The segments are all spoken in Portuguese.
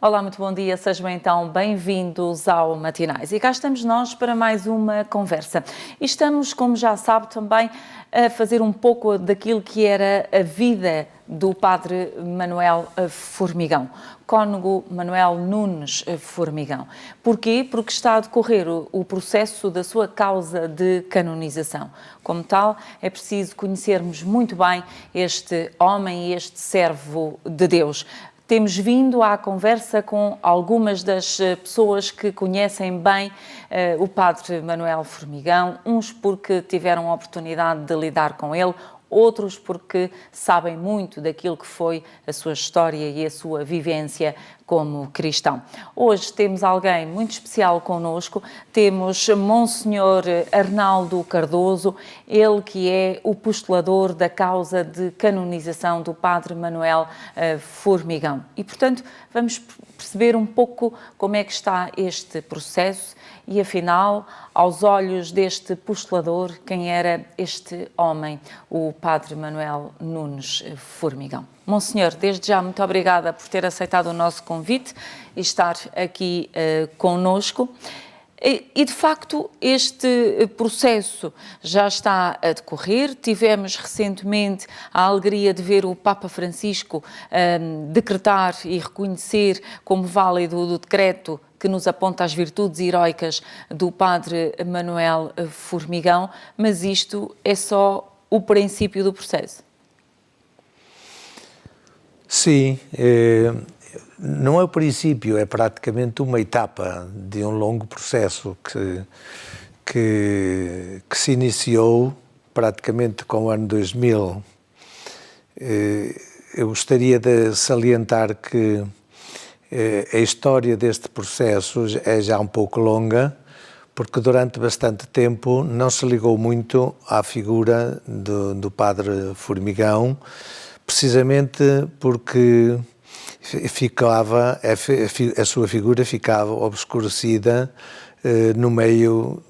Olá, muito bom dia, sejam então bem-vindos ao Matinais. E cá estamos nós para mais uma conversa. E estamos, como já sabe, também a fazer um pouco daquilo que era a vida do padre Manuel Formigão, cônego Manuel Nunes Formigão. Porquê? Porque está a decorrer o processo da sua causa de canonização. Como tal, é preciso conhecermos muito bem este homem e este servo de Deus. Temos vindo à conversa com algumas das pessoas que conhecem bem o padre Manuel Formigão, uns porque tiveram a oportunidade de lidar com ele, outros porque sabem muito daquilo que foi a sua história e a sua vivência como cristão. Hoje temos alguém muito especial connosco, temos Monsenhor Arnaldo Cardoso, ele que é o postulador da causa de canonização do padre Manuel Formigão. E, portanto, vamos perceber um pouco como é que está este processo e, afinal, aos olhos deste postulador, quem era este homem, o padre Manuel Nunes Formigão. Monsenhor, desde já, muito obrigada por ter aceitado o nosso convite e estar aqui conosco. E, de facto, este processo já está a decorrer. Tivemos recentemente a alegria de ver o Papa Francisco decretar e reconhecer como válido o decreto que nos aponta as virtudes heroicas do padre Manuel Formigão, mas isto é só o princípio do processo. Sim, não é o princípio, é praticamente uma etapa de um longo processo que se iniciou praticamente com o ano 2000. Eu gostaria de salientar que a história deste processo é já um pouco longa, porque durante bastante tempo não se ligou muito à figura do padre Formigão, precisamente porque a sua figura ficava obscurecida no meio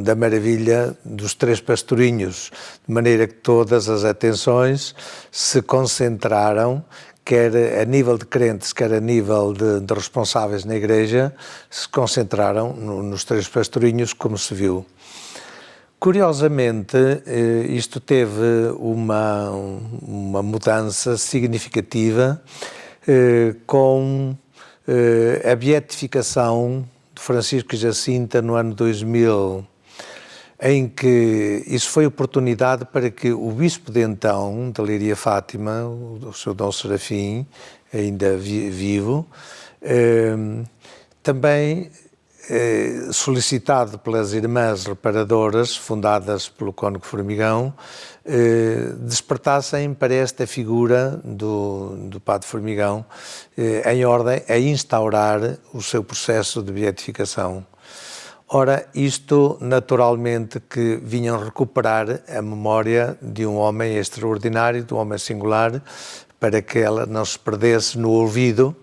da maravilha dos três pastorinhos, de maneira que todas as atenções se concentraram, quer a nível de crentes, quer a nível de responsáveis na Igreja, se concentraram nos três pastorinhos, como se viu. Curiosamente, isto teve uma mudança significativa com a beatificação de Francisco Jacinta no ano 2000, em que isso foi oportunidade para que o bispo de então, de Leiria Fátima, o seu Dom Serafim, ainda vivo, também solicitado pelas Irmãs Reparadoras, fundadas pelo cônego Formigão, despertassem para esta figura do padre Formigão em ordem a instaurar o seu processo de beatificação. Ora, isto naturalmente que vinham recuperar a memória de um homem extraordinário, de um homem singular, para que ela não se perdesse no olvido,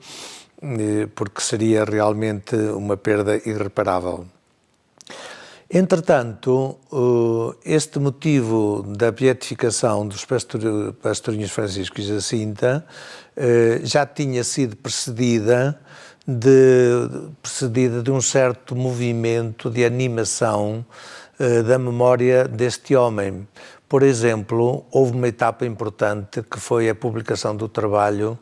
porque seria realmente uma perda irreparável. Entretanto, este motivo da beatificação dos pastorinhos Francisco e Jacinta já tinha sido precedida de um certo movimento de animação da memória deste homem. Por exemplo, houve uma etapa importante que foi a publicação do trabalho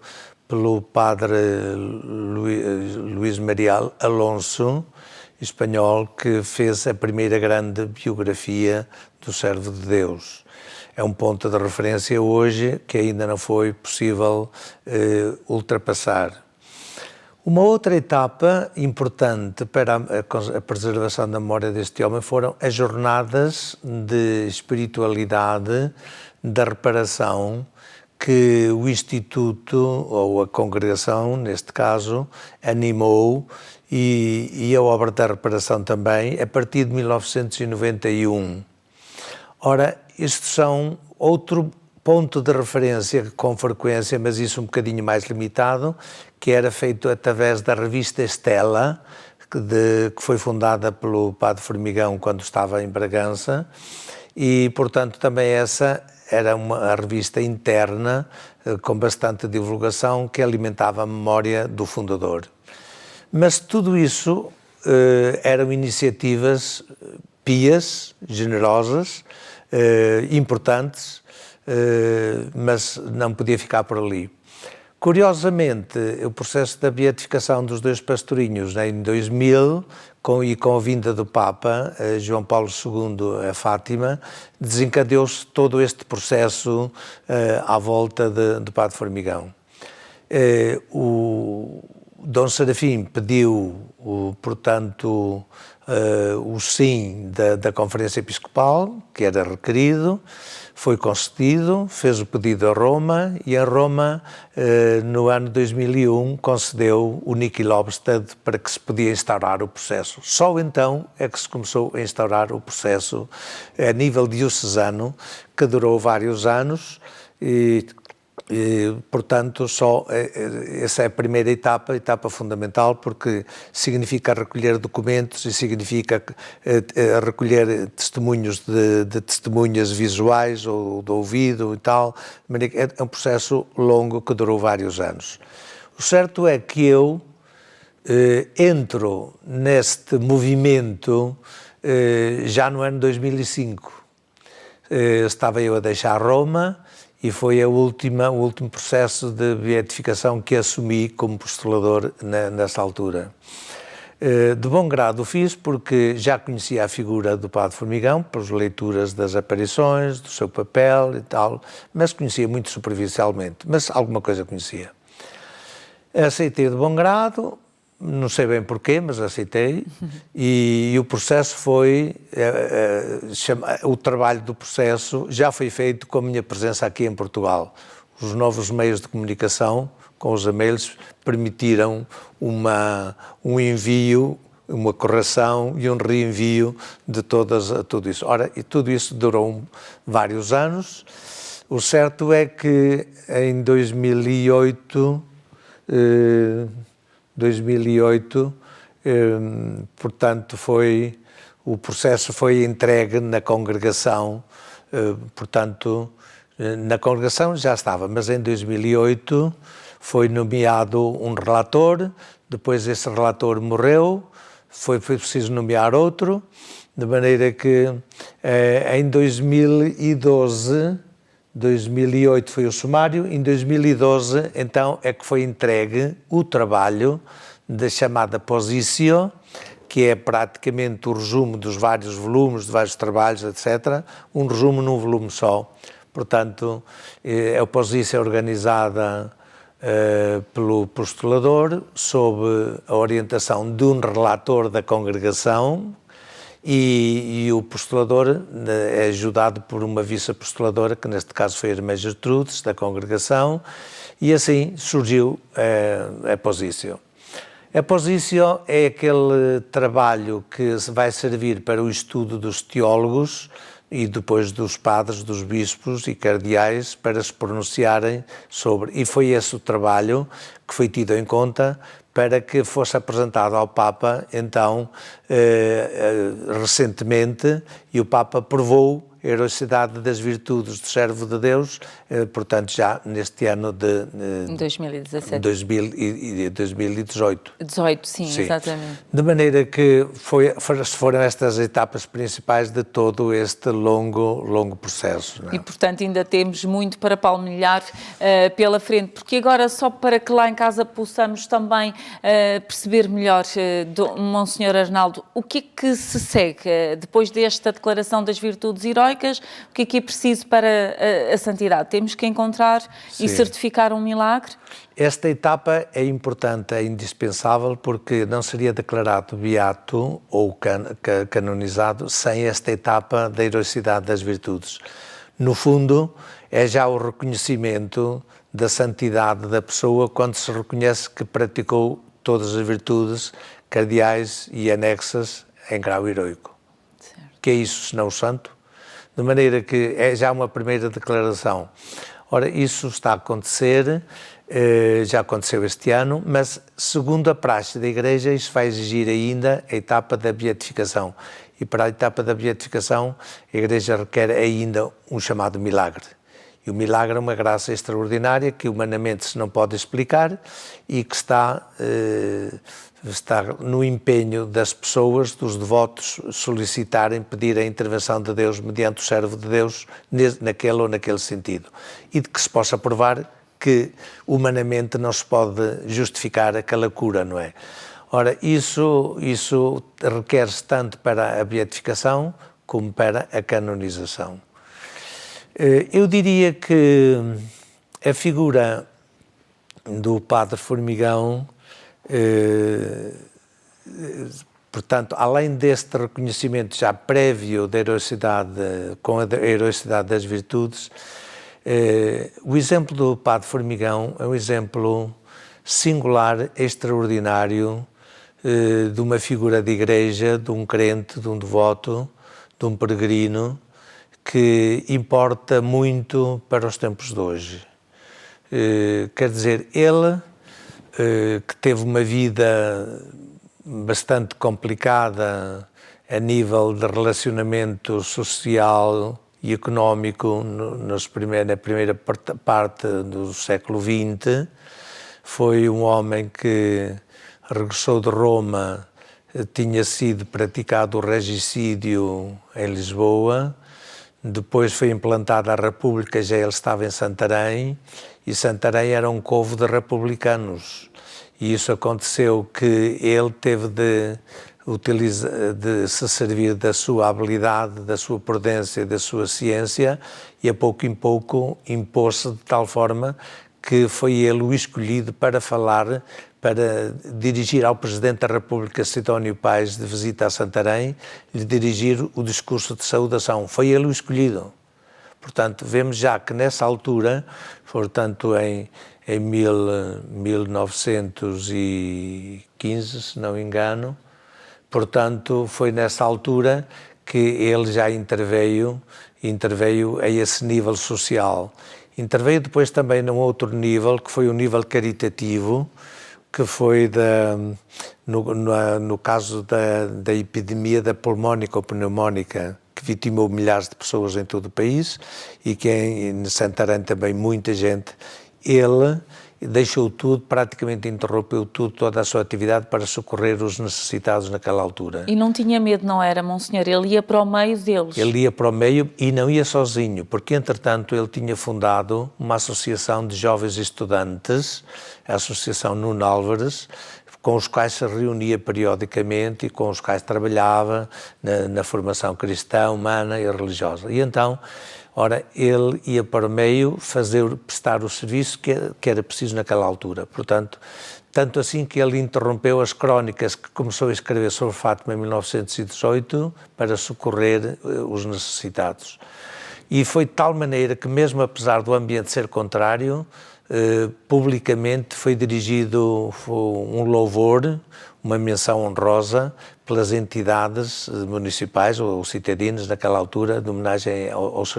pelo padre Luís Maria Alonso, espanhol, que fez a primeira grande biografia do servo de Deus. É um ponto de referência hoje que ainda não foi possível ultrapassar. Uma outra etapa importante para a preservação da memória deste homem foram as jornadas de espiritualidade, da reparação, que o Instituto, ou a Congregação, neste caso, animou, e a obra da reparação também, a partir de 1991. Ora, estes são outro ponto de referência com frequência, mas isso um bocadinho mais limitado, que era feito através da revista Estela, que foi fundada pelo padre Formigão quando estava em Bragança, e, portanto, também essa era a revista interna com bastante divulgação, que alimentava a memória do fundador. Mas tudo isso eram iniciativas pias, generosas, importantes, mas não podia ficar por ali. Curiosamente, o processo da beatificação dos dois pastorinhos em 2000, com a vinda do Papa João Paulo II a Fátima, desencadeou-se todo este processo à volta do Padre Formigão. O Dom Serafim pediu, portanto, o sim da Conferência Episcopal, que era requerido, foi concedido, fez o pedido a Roma e em Roma, no ano 2001, concedeu o Niki Lobstad para que se podia instaurar o processo. Só então é que se começou a instaurar o processo a nível diocesano, que durou vários anos e, portanto, essa é a primeira etapa fundamental, porque significa recolher documentos e significa recolher testemunhos de testemunhas visuais ou do ouvido e tal. É um processo longo que durou vários anos. O certo é que eu entro neste movimento já no ano 2005. Estava eu a deixar Roma e foi o último processo de beatificação que assumi como postulador nessa altura. De bom grado o fiz porque já conhecia a figura do Padre Formigão, pelas leituras das aparições, do seu papel e tal, mas conhecia muito superficialmente, mas alguma coisa conhecia. Aceitei de bom grado, não sei bem porquê, mas aceitei, e o processo foi, o trabalho do processo já foi feito com a minha presença aqui em Portugal. Os novos meios de comunicação, com os e-mails, permitiram um envio, uma correção e um reenvio de tudo isso. Ora, e tudo isso durou vários anos. O certo é que em 2008, portanto, o processo foi entregue na congregação, portanto, na congregação já estava, mas em 2008 foi nomeado um relator, depois esse relator morreu, foi preciso nomear outro, de maneira que em 2008 foi o sumário, em 2012 então é que foi entregue o trabalho da chamada Positio, que é praticamente o resumo dos vários volumes, de vários trabalhos, etc., um resumo num volume só. Portanto, a Positio é organizada pelo postulador, sob a orientação de um relator da congregação, e o postulador é ajudado por uma vice-postuladora, que neste caso foi a Irmã Gertrudes, da congregação, e assim surgiu a Positio. A Positio é aquele trabalho que vai servir para o estudo dos teólogos e depois dos padres, dos bispos e cardeais para se pronunciarem sobre. E foi esse o trabalho que foi tido em conta para que fosse apresentado ao Papa, então, recentemente, e o Papa aprovou a heroicidade das virtudes do servo de Deus, portanto, já neste ano de 2017. 2018. 18, sim, exatamente. De maneira que foram estas etapas principais de todo este longo processo. Não é? E, portanto, ainda temos muito para palmilhar pela frente, porque agora, só para que lá em casa possamos também perceber melhor, Monsenhor Arnaldo, o que é que se segue depois desta declaração das virtudes heroicas? O que é preciso para a santidade? Temos que encontrar e certificar um milagre? Esta etapa é importante, é indispensável, porque não seria declarado beato ou canonizado sem esta etapa da heroicidade das virtudes. No fundo, é já o reconhecimento da santidade da pessoa quando se reconhece que praticou todas as virtudes cardeais e anexas em grau heroico. Certo. Que é isso, senão o santo? De maneira que é já uma primeira declaração. Ora, isso está a acontecer, já aconteceu este ano, mas segundo a praxe da Igreja, isso vai exigir ainda a etapa da beatificação. E para a etapa da beatificação, a Igreja requer ainda um chamado milagre. E o milagre é uma graça extraordinária que humanamente se não pode explicar e que está no empenho das pessoas, dos devotos, solicitarem, pedir a intervenção de Deus mediante o servo de Deus naquele ou naquele sentido. E de que se possa provar que humanamente não se pode justificar aquela cura, não é? Ora, isso requer-se tanto para a beatificação como para a canonização. Eu diria que a figura do Padre Formigão, portanto, além deste reconhecimento já prévio da heroicidade, com a heroicidade das virtudes, o exemplo do Padre Formigão é um exemplo singular, extraordinário, de uma figura de igreja, de um crente, de um devoto, de um peregrino, que importa muito para os tempos de hoje. Quer dizer, ele, que teve uma vida bastante complicada a nível de relacionamento social e económico na primeira parte do século XX, foi um homem que regressou de Roma, tinha sido praticado o regicídio em Lisboa, depois foi implantada a República, já ele estava em Santarém, e Santarém era um covo de republicanos. E isso aconteceu que ele teve de se servir da sua habilidade, da sua prudência, da sua ciência, e a pouco em pouco impôs-se de tal forma que foi ele o escolhido para falar, para dirigir ao Presidente da República, Sidónio Pais, de visita a Santarém, lhe dirigir o discurso de saudação. Foi ele o escolhido. Portanto, vemos já que nessa altura, portanto em 1915, se não me engano, portanto, foi nessa altura que ele já interveio a esse nível social. Interveio depois também num outro nível, que foi o nível caritativo, que foi no caso da epidemia da pulmónica ou pneumónica, que vitimou milhares de pessoas em todo o país e que em Santarém também muita gente. Ele deixou tudo, praticamente interrompeu tudo, toda a sua atividade para socorrer os necessitados naquela altura. E não tinha medo, não era, Monsenhor? Ele ia para o meio deles. Ele ia para o meio e não ia sozinho, porque entretanto ele tinha fundado uma associação de jovens estudantes, a Associação Nuno Álvares, com os quais se reunia periodicamente e com os quais trabalhava na formação cristã, humana e religiosa. E então, ora, ele ia para o meio prestar o serviço que era preciso naquela altura. Portanto, tanto assim que ele interrompeu as crónicas que começou a escrever sobre Fátima em 1918 para socorrer os necessitados. E foi de tal maneira que, mesmo apesar do ambiente ser contrário, publicamente foi dirigido um louvor, uma menção honrosa pelas entidades municipais ou citadinas naquela altura, de homenagem aos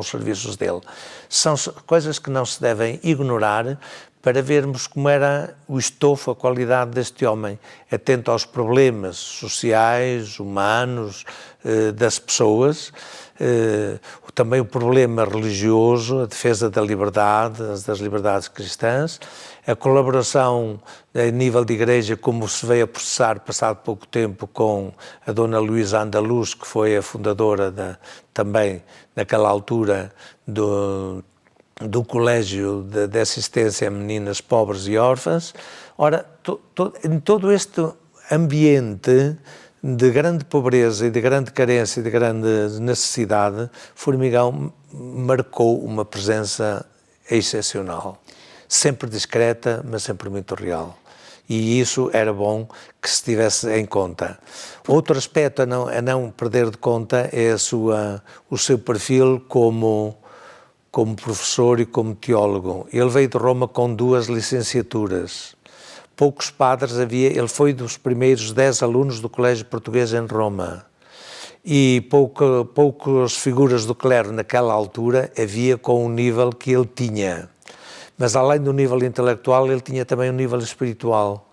serviços dele. São coisas que não se devem ignorar para vermos como era o estofo, a qualidade deste homem, atento aos problemas sociais, humanos, das pessoas, também o problema religioso, a defesa da liberdade, das liberdades cristãs, a colaboração a nível de igreja, como se veio a processar passado pouco tempo com a Dona Luísa Andaluz, que foi a fundadora também naquela altura do Colégio de Assistência a Meninas Pobres e Órfãs. Ora, em todo este ambiente de grande pobreza e de grande carência e de grande necessidade, Formigão marcou uma presença excepcional, sempre discreta, mas sempre muito real. E isso era bom que se tivesse em conta. Outro aspecto a não perder de conta é o seu perfil como professor e como teólogo. Ele veio de Roma com 2 licenciaturas. Poucos padres havia, ele foi dos primeiros 10 alunos do Colégio Português em Roma. E poucas figuras do clero naquela altura havia com o nível que ele tinha. Mas além do nível intelectual, ele tinha também um nível espiritual.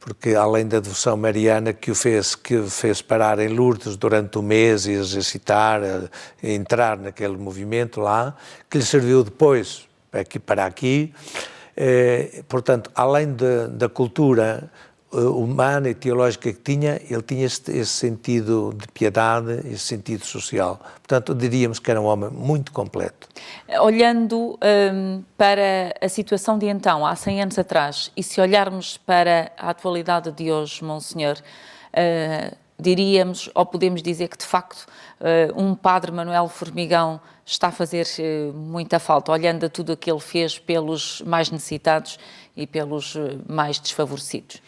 porque além da devoção mariana que fez parar em Lourdes durante um mês e exercitar, entrar naquele movimento lá, que lhe serviu depois para aqui. Portanto, além da cultura humana e teológica que tinha, ele tinha esse sentido de piedade, esse sentido social. Portanto, diríamos que era um homem muito completo. Olhando para a situação de então, há 100 anos atrás, e se olharmos para a atualidade de hoje, Monsenhor, diríamos, ou podemos dizer que de facto um padre Manuel Formigão está a fazer muita falta, olhando a tudo o que ele fez pelos mais necessitados e pelos mais desfavorecidos?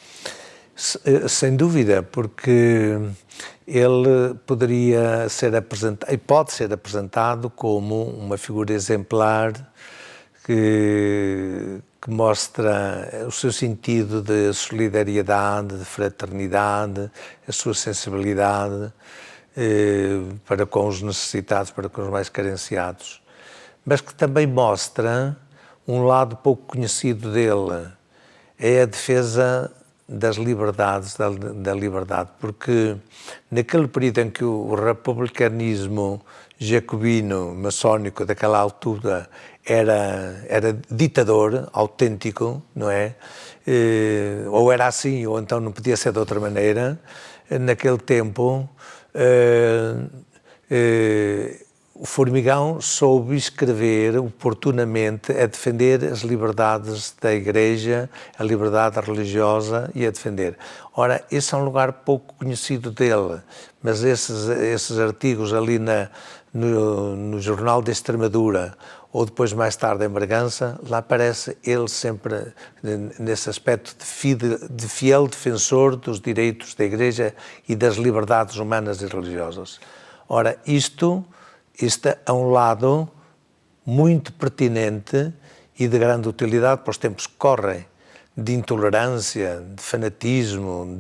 Sem dúvida, porque ele poderia ser apresentado, e pode ser apresentado como uma figura exemplar que mostra o seu sentido de solidariedade, de fraternidade, a sua sensibilidade para com os necessitados, para com os mais carenciados, mas que também mostra um lado pouco conhecido dele, é a defesa das liberdades, da liberdade, porque naquele período em que o republicanismo jacobino, maçónico daquela altura era ditador autêntico, não é? Ou era assim, ou então não podia ser de outra maneira. Naquele tempo, o Formigão soube escrever oportunamente a defender as liberdades da Igreja, a liberdade religiosa e a defender. Ora, esse é um lugar pouco conhecido dele, mas esses artigos ali no Jornal de Extremadura, ou depois mais tarde em Bragança, lá aparece ele sempre nesse aspecto de fiel defensor dos direitos da Igreja e das liberdades humanas e religiosas. Ora, isto é um lado muito pertinente e de grande utilidade para os tempos que correm, de intolerância, de fanatismo,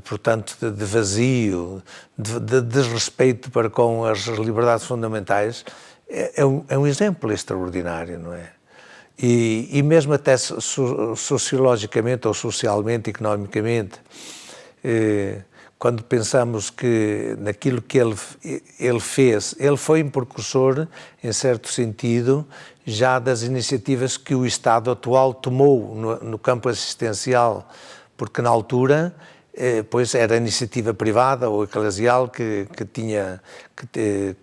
portanto, de vazio, de desrespeito para com as liberdades fundamentais. É um exemplo extraordinário, não é? E mesmo até sociologicamente ou socialmente, economicamente, quando pensamos que naquilo que ele fez, ele foi um precursor, em certo sentido, já das iniciativas que o Estado atual tomou no campo assistencial, porque na altura, pois era a iniciativa privada ou eclesial que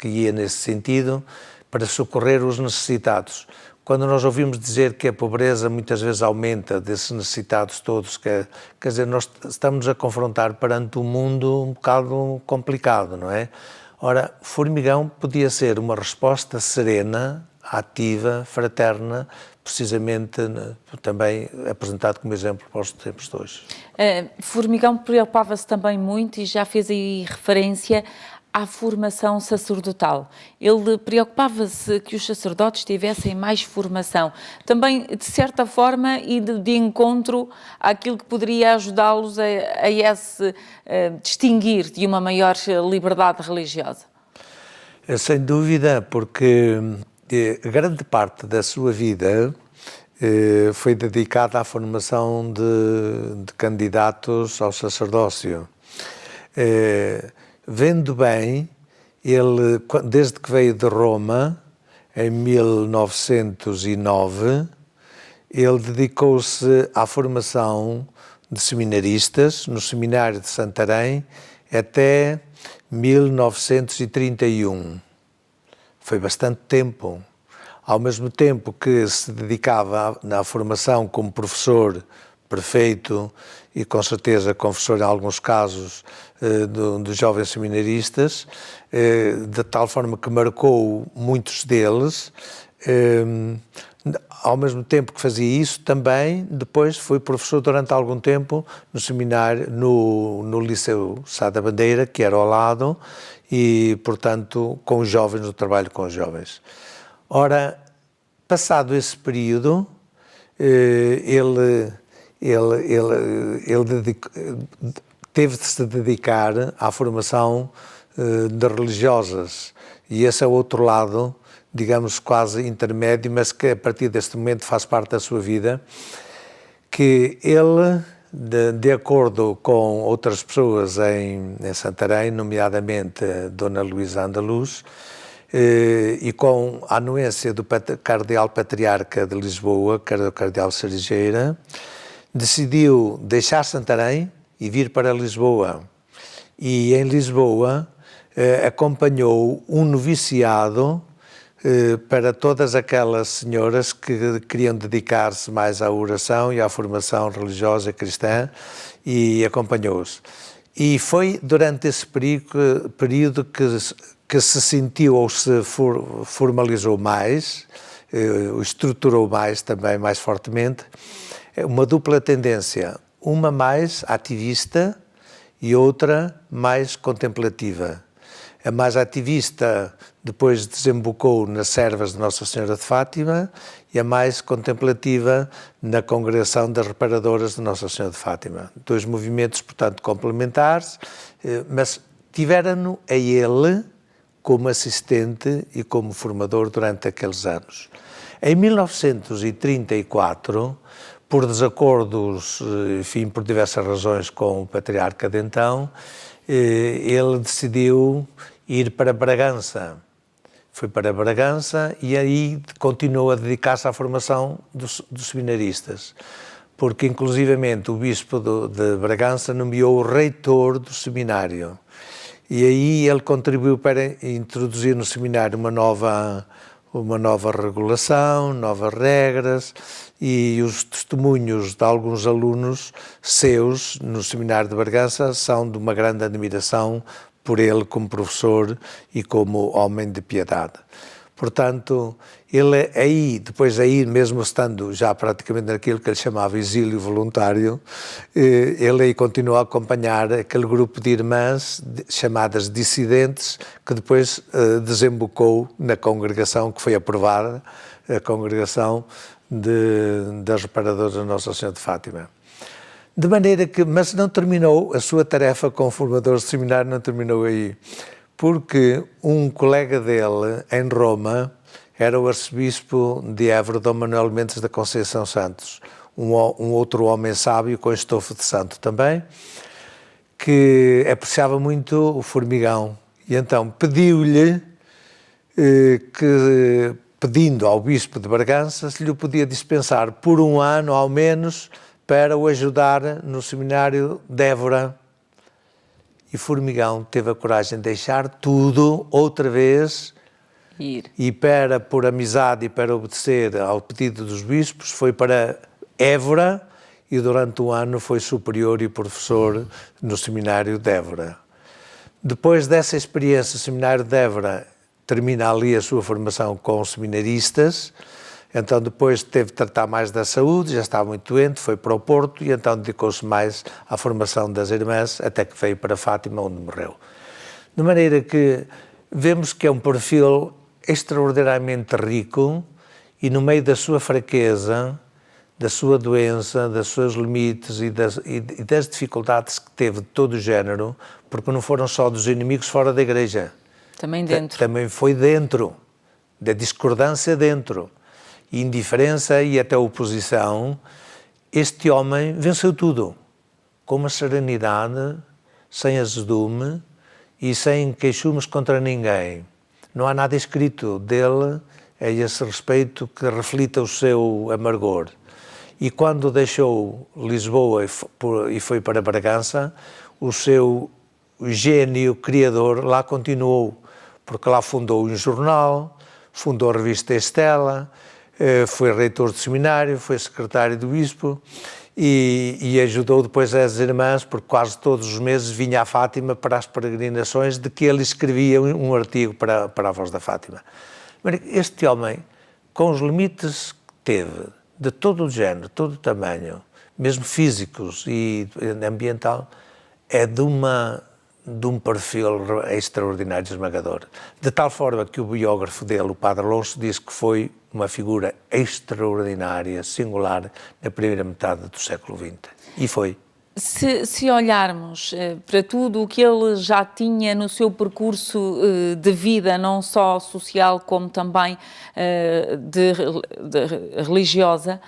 ia nesse sentido para socorrer os necessitados. Quando nós ouvimos dizer que a pobreza muitas vezes aumenta desses necessitados todos, quer dizer, nós estamos a confrontar perante um mundo um bocado complicado, não é? Ora, Formigão podia ser uma resposta serena, ativa, fraterna, precisamente também apresentado como exemplo para os tempos de hoje. Formigão preocupava-se também muito, e já fez aí referência à formação sacerdotal. Ele preocupava-se que os sacerdotes tivessem mais formação, também de certa forma e de encontro àquilo que poderia ajudá-los a esse distinguir de uma maior liberdade religiosa. Sem dúvida, porque grande parte da sua vida foi dedicada à formação de candidatos ao sacerdócio. Vendo bem, ele, desde que veio de Roma, em 1909, ele dedicou-se à formação de seminaristas no Seminário de Santarém até 1931. Foi bastante tempo. Ao mesmo tempo que se dedicava à formação como professor, prefeito e com certeza confessor em alguns casos dos jovens seminaristas, de tal forma que marcou muitos deles. Ao mesmo tempo que fazia isso, também depois foi professor durante algum tempo no seminário, no Liceu Sá da Bandeira, que era ao lado, e, portanto, com os jovens, no trabalho com os jovens. Ora, passado esse período, ele teve de se dedicar à formação de religiosas, e esse é o outro lado, digamos, quase intermédio, mas que a partir deste momento faz parte da sua vida, que ele, de acordo com outras pessoas em Santarém, nomeadamente Dona Luísa Andaluz, e com a anuência do Cardeal Patriarca de Lisboa, Cardeal Cerejeira, decidiu deixar Santarém e vir para Lisboa. E em Lisboa acompanhou um noviciado para todas aquelas senhoras que queriam dedicar-se mais à oração e à formação religiosa cristã, e acompanhou-os. E foi durante esse período que se sentiu ou se formalizou mais, estruturou mais também, mais fortemente, uma dupla tendência, uma mais ativista e outra mais contemplativa. A mais ativista depois desembocou nas servas de Nossa Senhora de Fátima e a mais contemplativa na Congregação das Reparadoras de Nossa Senhora de Fátima. Dois movimentos, portanto, complementares, mas tiveram-no a ele como assistente e como formador durante aqueles anos. Em 1934, por desacordos, enfim, por diversas razões com o patriarca de então, ele decidiu ir para Bragança. Foi para Bragança e aí continuou a dedicar-se à formação dos seminaristas, porque inclusivamente o bispo de Bragança nomeou o reitor do seminário. E aí ele contribuiu para introduzir no seminário uma nova regulação, novas regras, e os testemunhos de alguns alunos seus no seminário de Bragança são de uma grande admiração por ele como professor e como homem de piedade. Portanto, ele aí, depois aí, mesmo estando já praticamente naquilo que ele chamava exílio voluntário, ele aí continuou a acompanhar aquele grupo de irmãs chamadas dissidentes, que depois desembocou na congregação que foi aprovada, a congregação das Reparadoras da Nossa Senhora de Fátima. De maneira que, mas não terminou, a sua tarefa como formador de seminário não terminou aí, porque um colega dele, em Roma, era o arcebispo de Évora, Dom Manuel Mendes da Conceição Santos, um outro homem sábio com estofo de santo também, que apreciava muito o formigão. E então pediu-lhe, pedindo ao bispo de Bragança, se lhe podia dispensar por um ano, ao menos, para o ajudar no seminário de Évora. E Formigão teve a coragem de deixar tudo outra vez e por amizade e para obedecer ao pedido dos bispos, foi para Évora e durante um ano foi superior e professor no seminário de Évora. Depois dessa experiência, o seminário de Évora termina ali a sua formação com os seminaristas. Então depois teve de tratar mais da saúde, já estava muito doente, foi para o Porto e então dedicou-se mais à formação das irmãs, até que veio para Fátima, onde morreu. De maneira que vemos que é um perfil extraordinariamente rico e no meio da sua fraqueza, da sua doença, dos seus limites e das dificuldades que teve de todo o género, porque não foram só dos inimigos fora da Igreja. Também dentro. Também foi dentro, da discordância dentro. Indiferença e até oposição, este homem venceu tudo, com uma serenidade, sem azedume e sem queixumes contra ninguém. Não há nada escrito dele a esse respeito que reflita o seu amargor. E quando deixou Lisboa e foi para Bragança, o seu gênio criador lá continuou, porque lá fundou um jornal, fundou a revista Estela, foi reitor do seminário, foi secretário do bispo e ajudou depois as irmãs, porque quase todos os meses vinha a Fátima para as peregrinações, de que ele escrevia um artigo para a Voz da Fátima. Este homem, com os limites que teve, de todo o género, todo o tamanho, mesmo físicos e ambiental, é de um perfil extraordinário, esmagador. De tal forma que o biógrafo dele, o Padre Alonso, diz que foi uma figura extraordinária, singular, na primeira metade do século XX. E foi. Se olharmos para tudo o que ele já tinha no seu percurso de vida, não só social como também de religiosa,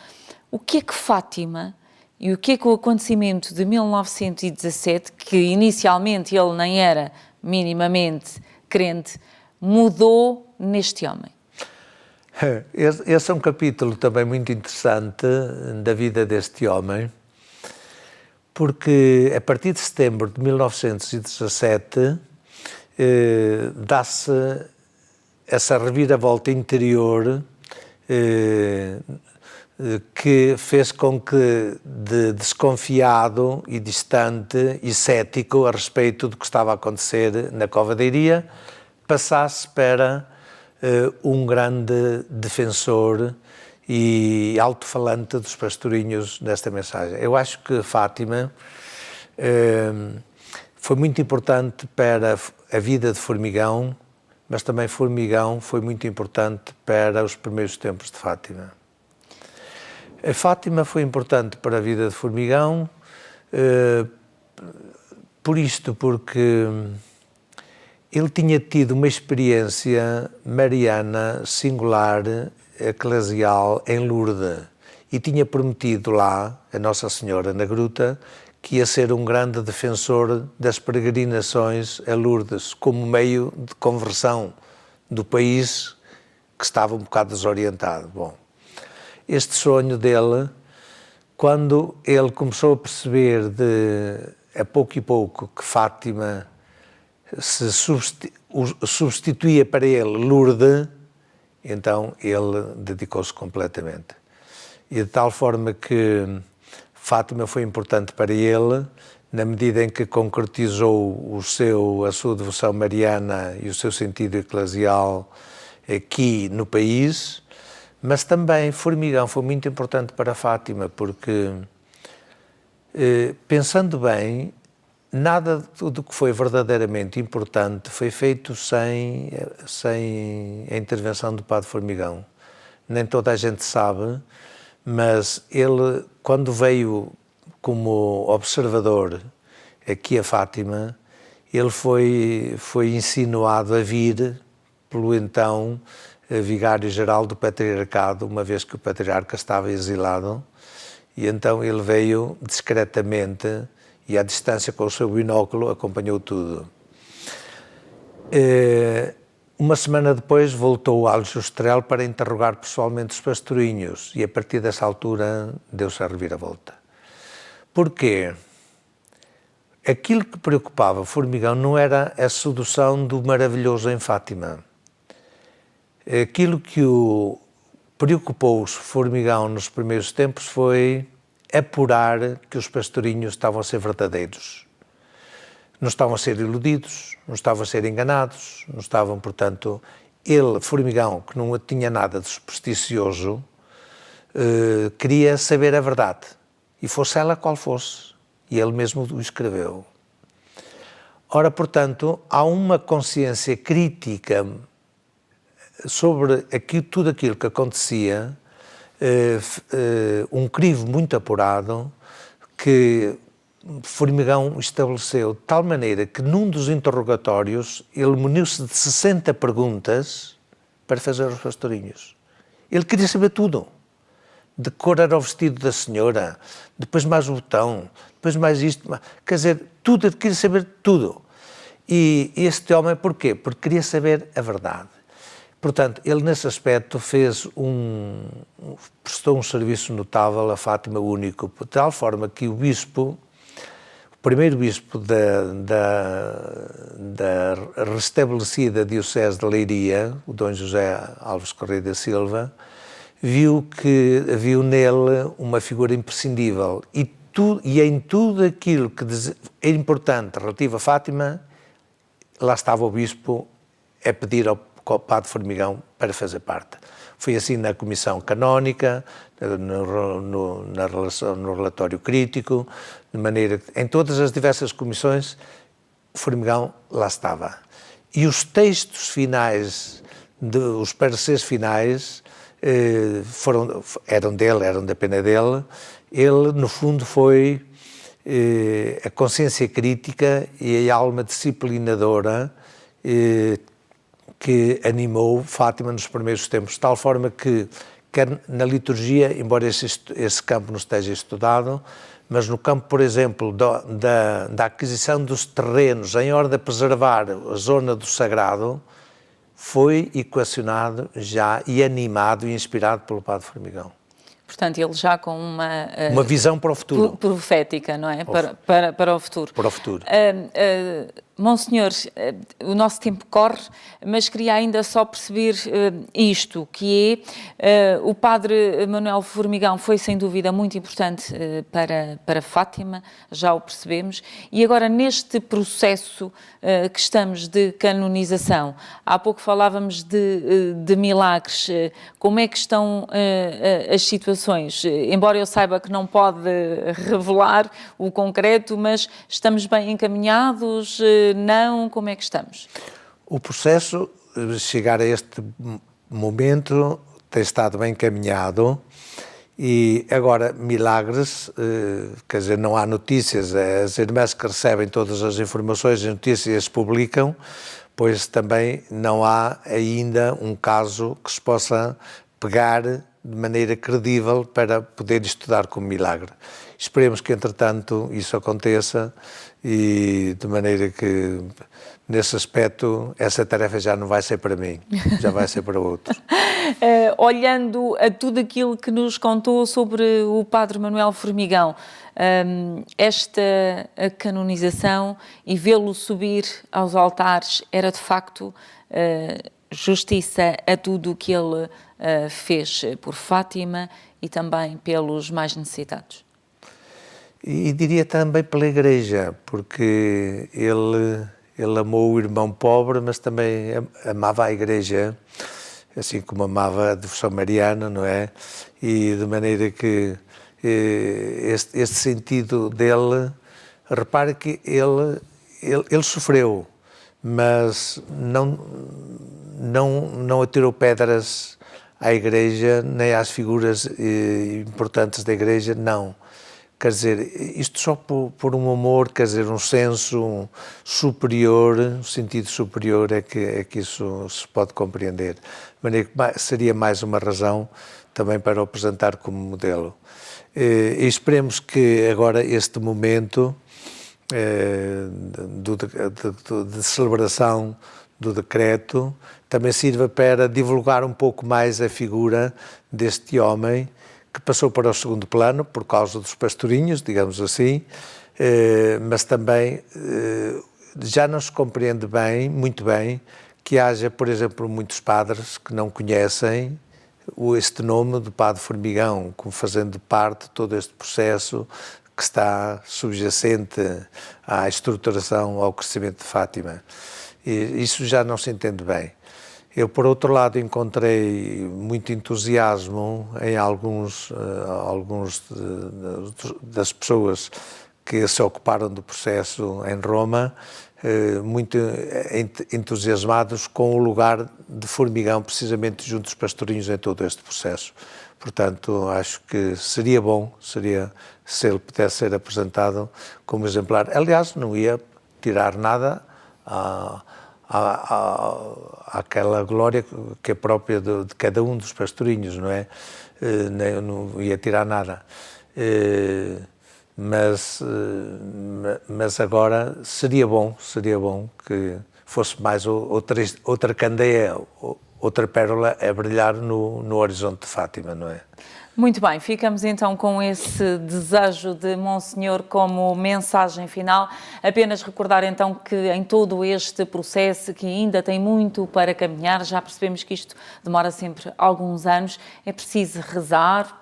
o que é que Fátima E o que o acontecimento de 1917, que inicialmente ele nem era minimamente crente, mudou neste homem? Esse é um capítulo também muito interessante da vida deste homem, porque a partir de setembro de 1917 dá-se essa reviravolta interior que fez com que, de desconfiado e distante e cético a respeito do que estava a acontecer na Cova da Iria, passasse para um grande defensor e alto-falante dos pastorinhos nesta mensagem. Eu acho que Fátima foi muito importante para a vida de Formigão, mas também Formigão foi muito importante para os primeiros tempos de Fátima. A Fátima foi importante para a vida de Formigão, porque ele tinha tido uma experiência mariana singular, eclesial, em Lourdes, e tinha prometido lá, a Nossa Senhora na gruta, que ia ser um grande defensor das peregrinações a Lourdes, como meio de conversão do país que estava um bocado desorientado. Bom, este sonho dele, quando ele começou a perceber a pouco e pouco que Fátima se substituía para ele Lourdes, então ele dedicou-se completamente. E de tal forma que Fátima foi importante para ele, na medida em que concretizou a sua devoção mariana e o seu sentido eclesial aqui no país, mas também Formigão foi muito importante para Fátima, porque, pensando bem, nada do que foi verdadeiramente importante foi feito sem a intervenção do Padre Formigão. Nem toda a gente sabe, mas ele, quando veio como observador aqui a Fátima, ele foi insinuado a vir pelo então vigário-geral do Patriarcado, uma vez que o Patriarca estava exilado, e então ele veio discretamente e à distância com o seu binóculo acompanhou tudo. Uma semana depois voltou a Aljustrel para interrogar pessoalmente os pastorinhos e a partir dessa altura deu-se a reviravolta. Porquê? Aquilo que preocupava Formigão não era a sedução do maravilhoso em Fátima. Aquilo que o preocupou Formigão nos primeiros tempos foi apurar que os pastorinhos estavam a ser verdadeiros. Não estavam a ser iludidos, não estavam a ser enganados, não estavam, portanto, ele, Formigão, que não tinha nada de supersticioso, queria saber a verdade, e fosse ela qual fosse, e ele mesmo o escreveu. Ora, portanto, há uma consciência crítica sobre tudo aquilo que acontecia, um crivo muito apurado que Formigão estabeleceu de tal maneira que num dos interrogatórios ele muniu-se de 60 perguntas para fazer aos pastorinhos. Ele queria saber tudo. De cor era o vestido da senhora, depois mais o botão, depois mais isto, quer dizer, tudo, ele queria saber tudo. E este homem, porquê? Porque queria saber a verdade. Portanto, ele nesse aspecto prestou um serviço notável a Fátima único, de tal forma que o primeiro bispo da restabelecida Diocese de Leiria, o Dom José Alves Correia da Silva, viu nele uma figura imprescindível e em tudo aquilo que é importante relativo a Fátima, lá estava o bispo a pedir ao Padre Formigão para fazer parte. Foi assim na comissão canónica, no relatório crítico, de maneira que em todas as diversas comissões, Formigão lá estava. E os textos finais, os pareceres finais, eram da pena dele. Ele, no fundo, foi a consciência crítica e a alma disciplinadora que animou Fátima nos primeiros tempos, de tal forma que quer na liturgia, embora esse campo não esteja estudado, mas no campo, por exemplo, da aquisição dos terrenos em ordem a preservar a zona do sagrado, foi equacionado já e animado e inspirado pelo Padre Formigão. Portanto, ele já com uma visão para o futuro. Profética, não é? Para o futuro. Para o futuro. Monsenhor, o nosso tempo corre, mas queria ainda só perceber isto, que é o Padre Manuel Formigão foi sem dúvida muito importante para Fátima, já o percebemos, e agora neste processo que estamos de canonização, há pouco falávamos de milagres, como é que estão as situações? Embora eu saiba que não pode revelar o concreto, mas estamos bem encaminhados? Não? Como é que estamos? O processo, chegar a este momento, tem estado bem encaminhado e agora milagres, quer dizer, não há notícias, as irmãs que recebem todas as informações e notícias publicam, pois também não há ainda um caso que se possa pegar de maneira credível para poder estudar como milagre. Esperemos que, entretanto, isso aconteça e de maneira que, nesse aspecto, essa tarefa já não vai ser para mim, já vai ser para outros. Olhando a tudo aquilo que nos contou sobre o Padre Manuel Formigão, esta canonização e vê-lo subir aos altares era, de facto, justiça a tudo o que ele fez por Fátima e também pelos mais necessitados. E diria também pela Igreja, porque ele amou o irmão pobre, mas também amava a Igreja, assim como amava a devoção mariana, não é? E de maneira que este sentido dele, repare que ele sofreu, mas não atirou pedras à Igreja, nem às figuras importantes da Igreja, não. Quer dizer, isto só por um amor, quer dizer, um senso superior, um sentido superior é que isso se pode compreender. De maneira que seria mais uma razão também para o apresentar como modelo. E esperemos que agora este momento de celebração do decreto também sirva para divulgar um pouco mais a figura deste homem que passou para o segundo plano por causa dos pastorinhos, digamos assim, mas também já não se compreende bem, muito bem, que haja, por exemplo, muitos padres que não conhecem este nome do Padre Formigão, como fazendo parte de todo este processo que está subjacente à estruturação, ao crescimento de Fátima. E isso já não se entende bem. Eu, por outro lado, encontrei muito entusiasmo em alguns das pessoas que se ocuparam do processo em Roma, muito entusiasmados com o lugar de Formigão, precisamente junto dos pastorinhos em todo este processo. Portanto, acho que seria bom, se ele pudesse ser apresentado como exemplar. Aliás, não ia tirar nada àquela glória que é própria de cada um dos pastorinhos, não é? Não ia tirar nada. Mas agora seria bom que fosse mais outra candeia, outra pérola a brilhar no horizonte de Fátima, não é? Muito bem, ficamos então com esse desejo de Monsenhor como mensagem final. Apenas recordar então que em todo este processo, que ainda tem muito para caminhar, já percebemos que isto demora sempre alguns anos, é preciso rezar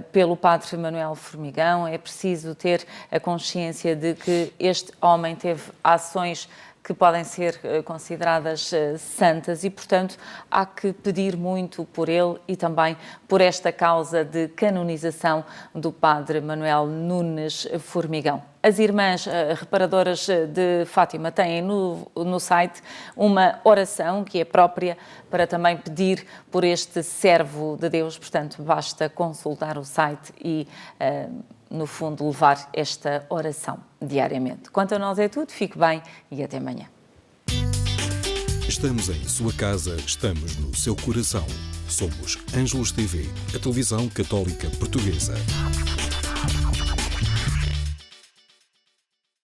pelo Padre Manuel Formigão, é preciso ter a consciência de que este homem teve ações que podem ser consideradas santas e, portanto, há que pedir muito por ele e também por esta causa de canonização do Padre Manuel Nunes Formigão. As irmãs reparadoras de Fátima têm no site uma oração que é própria para também pedir por este servo de Deus, portanto, basta consultar o site e no fundo, levar esta oração diariamente. Quanto a nós é tudo, fique bem e até amanhã. Estamos em sua casa, estamos no seu coração. Somos Ângelos TV, a televisão católica portuguesa.